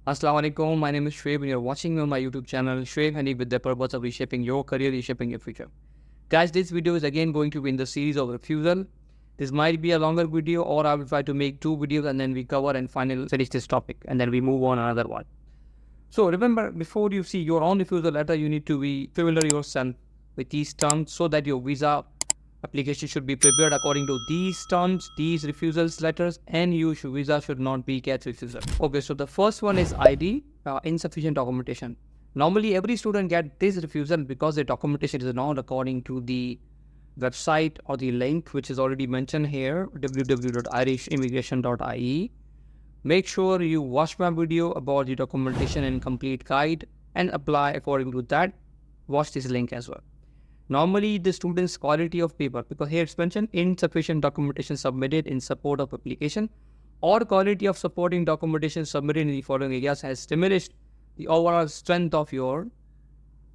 Assalamu alaikum. My name is Shoaib and you're watching me on my YouTube channel, Shoaib Hani, with the purpose of reshaping your career, reshaping your future. Guys, this video is again going to be in the series of refusal. This might be a longer video, or I will try to make two videos and then we cover and finally finish this topic and then we move on another one. So remember, before you see your own refusal letter, you need to be familiar yourself with these terms so that your visa application should be prepared according to these terms, these refusals letters, and visa should not be catch refusal. Okay, so the first one is ID, insufficient documentation. Normally, every student get this refusal because the documentation is not according to the website or the link which is already mentioned here, www.irishimmigration.ie. Make sure you watch my video about the documentation and complete guide and apply according to that. Watch this link as well. Normally, the student's quality of paper, because here it's mentioned insufficient documentation submitted in support of application, or quality of supporting documentation submitted in the following areas has diminished the overall strength of your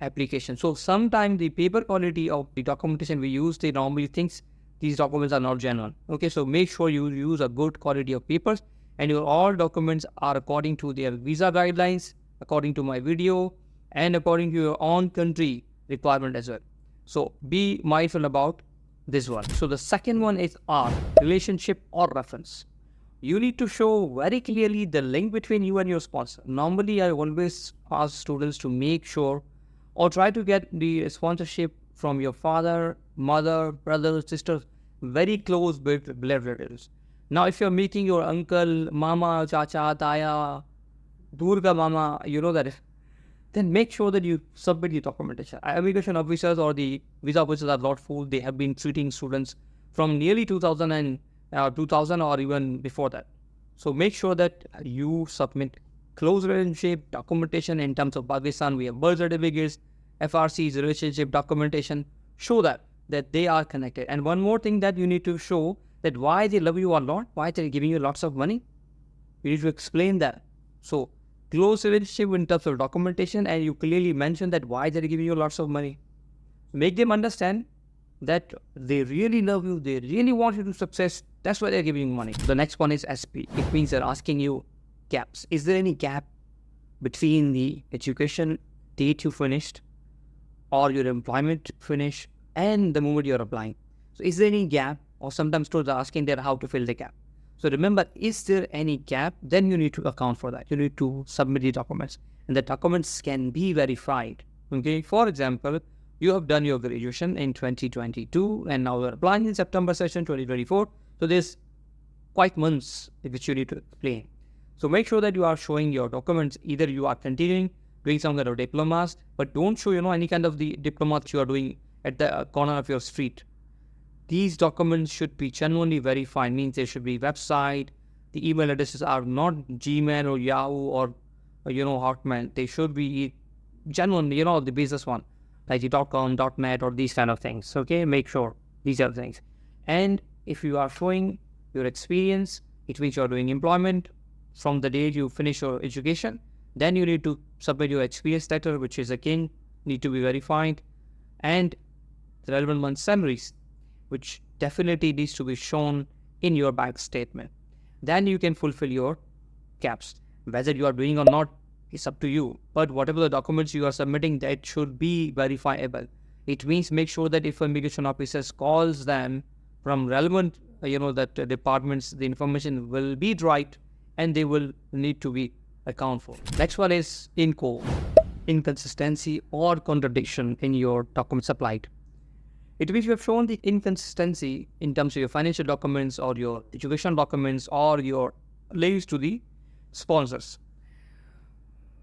application. So sometimes the paper quality of the documentation we use, they normally thinks these documents are not genuine. Okay, so make sure you use a good quality of papers and your all documents are according to their visa guidelines, according to my video, and according to your own country requirement as well. So be mindful about this one. So the second one is R, relationship or reference. You need to show very clearly the link between you and your sponsor. Normally, I always ask students to make sure or try to get the sponsorship from your father, mother, brother, sister, very close blood relatives. Now, if you're meeting your uncle, mama, chacha, taya, durga mama, you know that, then make sure that you submit the documentation. Immigration officers or the visa officers are not fooled. They have been treating students from nearly 2000 or even before that. So make sure that you submit close relationship documentation. In terms of Pakistan, we have birth certificates, FRC's relationship documentation. Show that they are connected. And one more thing that you need to show, that why they love you a lot, why they're giving you lots of money. You need to explain that. So close relationship in terms of documentation, and you clearly mention that why they're giving you lots of money. Make them understand that they really love you, they really want you to success. That's why they're giving you money. The next one is SP. It means they're asking you gaps. Is there any gap between the education date you finished or your employment finish and the moment you're applying? So is there any gap? Or sometimes students are asking there how to fill the gap. So remember, is there any gap? Then you need to account for that. You need to submit the documents, and the documents can be verified. Okay, for example, you have done your graduation in 2022, and now you're applying in September session 2024. So there's quite months which you need to explain. So make sure that you are showing your documents. Either you are continuing doing some kind of diplomas, but don't show any kind of the diplomas you are doing at the corner of your street. These documents should be genuinely verified, means there should be website, the email addresses are not Gmail or Yahoo or Hotmail. They should be genuine, the business one, like the .com, .net or these kind of things. Okay, make sure these are the things. And if you are showing your experience, it means you are doing employment from the day you finish your education. Then you need to submit your experience letter, which is again need to be verified, and the relevant month salaries, which definitely needs to be shown in your bank statement. Then you can fulfill your gaps. Whether you are doing or not, it's up to you. But whatever the documents you are submitting, that should be verifiable. It means make sure that if immigration officers calls them from relevant, departments, the information will be right and they will need to be accounted for. Next one is inconsistency or contradiction in your documents supplied. It means you have shown the inconsistency in terms of your financial documents or your education documents or your links to the sponsors.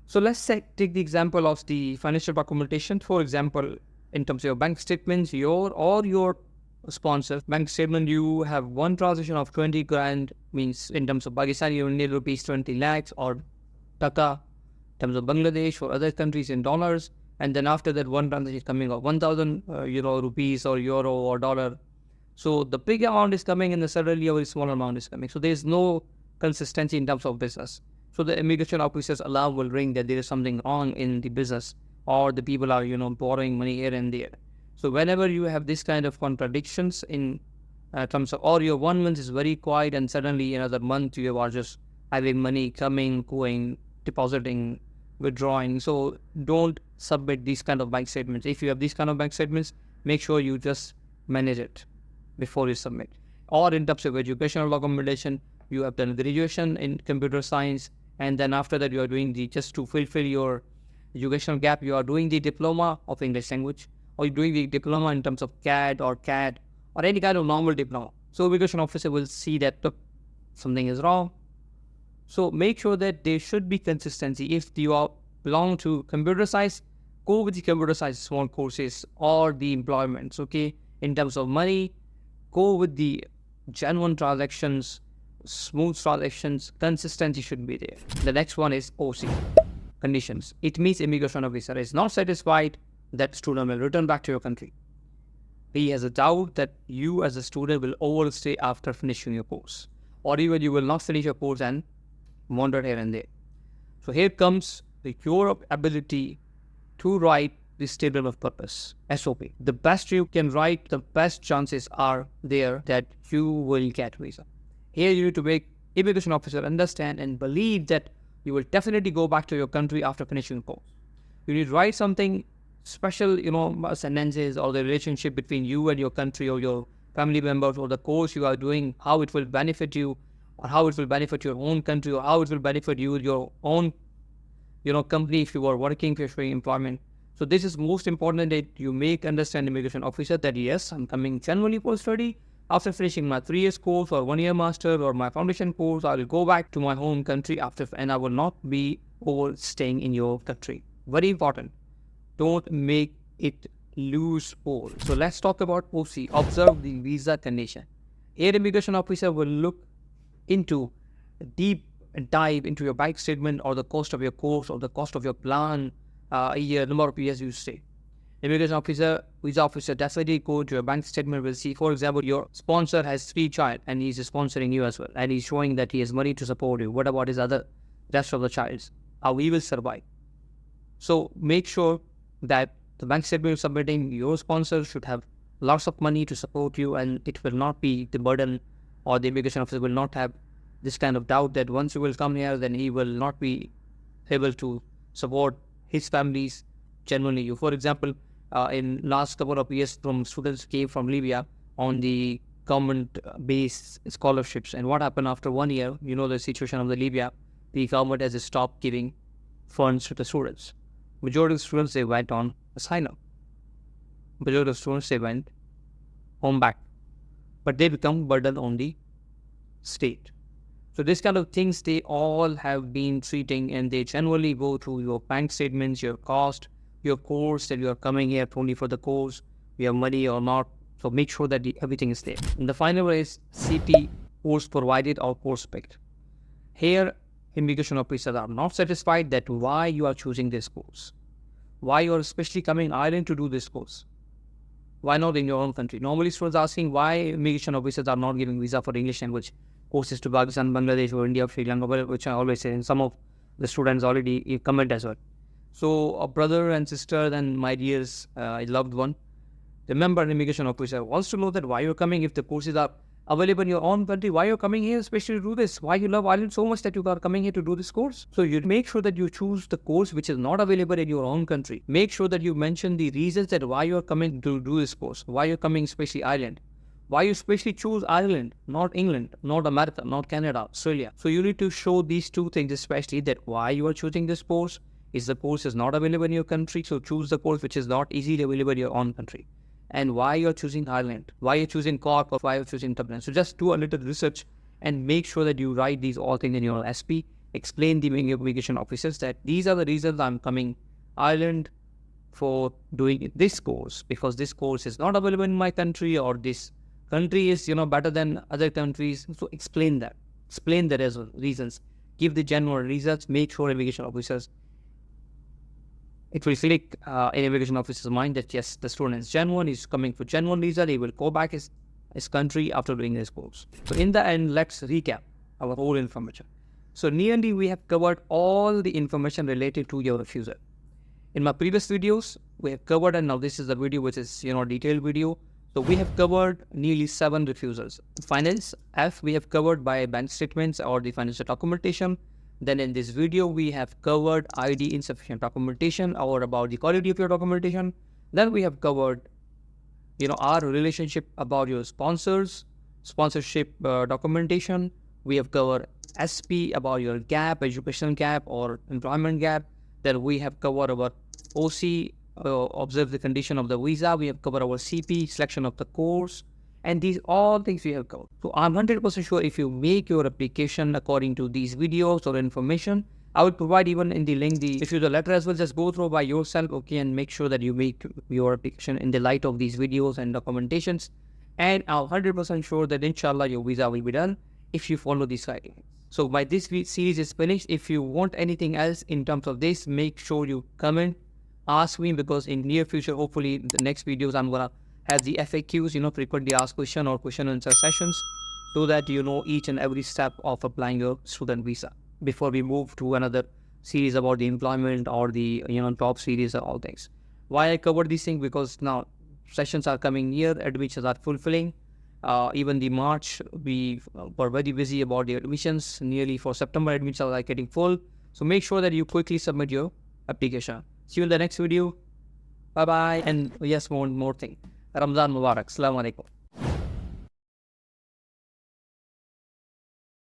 So let's take the example of the financial documentation. For example, in terms of your bank statements, your sponsors bank statement, you have one transaction of 20 grand, means in terms of Pakistan, you need rupees 20 lakhs, or taka, in terms of Bangladesh or other countries in dollars. And then after that, one transaction is coming of 1,000 rupees or euro or dollar. So the big amount is coming and suddenly a very small amount is coming. So there is no consistency in terms of business. So the immigration officer's alarm will ring that there is something wrong in the business, or the people are borrowing money here and there. So whenever you have this kind of contradictions in terms of, or your 1 month is very quiet and suddenly another month you are just having money coming, going, depositing, withdrawing. So don't submit these kind of bank statements. If you have these kind of bank statements, make sure you just manage it before you submit. Or in terms of educational documentation, you have done graduation in computer science, and then after that you are doing just to fulfill your educational gap, you are doing the diploma of English language, or you're doing the diploma in terms of CAD or CAD or any kind of normal diploma. So immigration officer will see that, look, something is wrong. So make sure that there should be consistency. If you belong to computer science, go with the computer science small courses or the employments, okay? In terms of money, go with the genuine transactions, smooth transactions. Consistency should be there. The next one is OC, conditions. It means immigration officer is not satisfied that student will return back to your country. He has a doubt that you as a student will overstay after finishing your course, or even you will not finish your course and wander here and there. So here comes your ability to write the statement of purpose, SOP. The best you can write, the best chances are there that you will get visa. Here you need to make immigration officer understand and believe that you will definitely go back to your country after finishing the course. You need to write something special, sentences, or the relationship between you and your country or your family members, or the course you are doing, how it will benefit you, or how it will benefit your own country, or how it will benefit you, your own, company if you are working, if you're showing employment. So this is most important, that you make understand immigration officer that yes, I'm coming genuinely for study. After finishing my 3 years course or 1 year master or my foundation course, I will go back to my home country after, and I will not be overstaying in your country. Very important. Don't make it loophole. So let's talk about OC. Observe the visa condition. Here, immigration officer will look into deep dive into your bank statement, or the cost of your course, or the cost of your plan, a year, number of years you stay. Immigration officer, visa officer definitely go to your bank statement, will see, for example, your sponsor has 3 child and he's sponsoring you as well, and he's showing that he has money to support you. What about his other rest of the childs? How he will survive? So make sure that the bank statement you're submitting, your sponsor should have lots of money to support you, and it will not be the burden, or the immigration officer will not have this kind of doubt that once you will come here, then he will not be able to support his families genuinely you. For example, in last couple of years, from students came from Libya on the government-based scholarships, and what happened after 1 year, the situation of the Libya, the government has stopped giving funds to the students. Majority of students, they went on asylum. Majority of students, they went home back, but they become burden on the state. So this kind of things, they all have been treating, and they generally go through your bank statements, your cost, your course, that you are coming here only for the course, you have money or not. So make sure that everything is there. And the final one is CP, course provided or course picked. Here, immigration officers are not satisfied that why you are choosing this course, why you are especially coming Ireland to do this course, why not in your own country. Normally students are asking why immigration officers are not giving visa for English language courses to Pakistan, Bangladesh, or India, Sri Lanka, which I always say, and some of the students already comment as well. So a brother and sister and my dears, loved one, remember, an immigration officer wants to know that why you're coming. If the courses are available in your own country, why you're coming here especially to do this? Why you love Ireland so much that you are coming here to do this course? So you make sure that you choose the course which is not available in your own country. Make sure that you mention the reasons that why you're coming to do this course, why you're coming especially Ireland, why you especially choose Ireland, not England, not America, not Canada, Australia. So you need to show these 2 things, especially that why you are choosing this course. Is the course is not available in your country, so choose the course which is not easily available in your own country. And why you're choosing Ireland, why you're choosing Cork, or why you're choosing Dublin. So just do a little research and make sure that you write these all things in your SP. Explain the immigration officers that these are the reasons I'm coming Ireland for doing this course, because this course is not available in my country, or this country is better than other countries. So explain that. Explain the reasons. Give the genuine reasons. Make sure immigration officers, it will click in immigration officer's mind that yes, the student is genuine, he's coming for genuine reason, he will go back his country after doing this course. So in the end, let's recap our whole information. So nearly we have covered all the information related to your refusal. In my previous videos, we have covered, and now this is the video which is detailed video. So we have covered nearly 7 refusals. Finance, F, we have covered by bank statements or the financial documentation. Then in this video, we have covered ID insufficient documentation or about the quality of your documentation. Then we have covered, our relationship about your sponsors, sponsorship documentation. We have covered SP about your gap, educational gap or employment gap. Then we have covered our OC, observe the condition of the visa. We have covered our CP, selection of the course. And these all things we have covered. So I'm 100% sure if you make your application according to these videos or information, I will provide even in the link if you the letter as well. Just go through by yourself, okay, and make sure that you make your application in the light of these videos and documentations. And I'm 100% sure that inshallah your visa will be done if you follow these guidelines. So by this series is finished. If you want anything else in terms of this, make sure you comment, ask me, because in near future, hopefully the next videos I'm gonna have the FAQs, frequently asked question or question and answer sessions, so that you know each and every step of applying your student visa before we move to another series about the employment or the top series or all things. Why I covered these things? Because now sessions are coming near, admissions are fulfilling. Even the March, we were very busy about the admissions. Nearly for September, admissions are getting full. So make sure that you quickly submit your application. See you in the next video. Bye bye. And yes, one more thing. Ramzan Mubarak. Assalamu alaikum.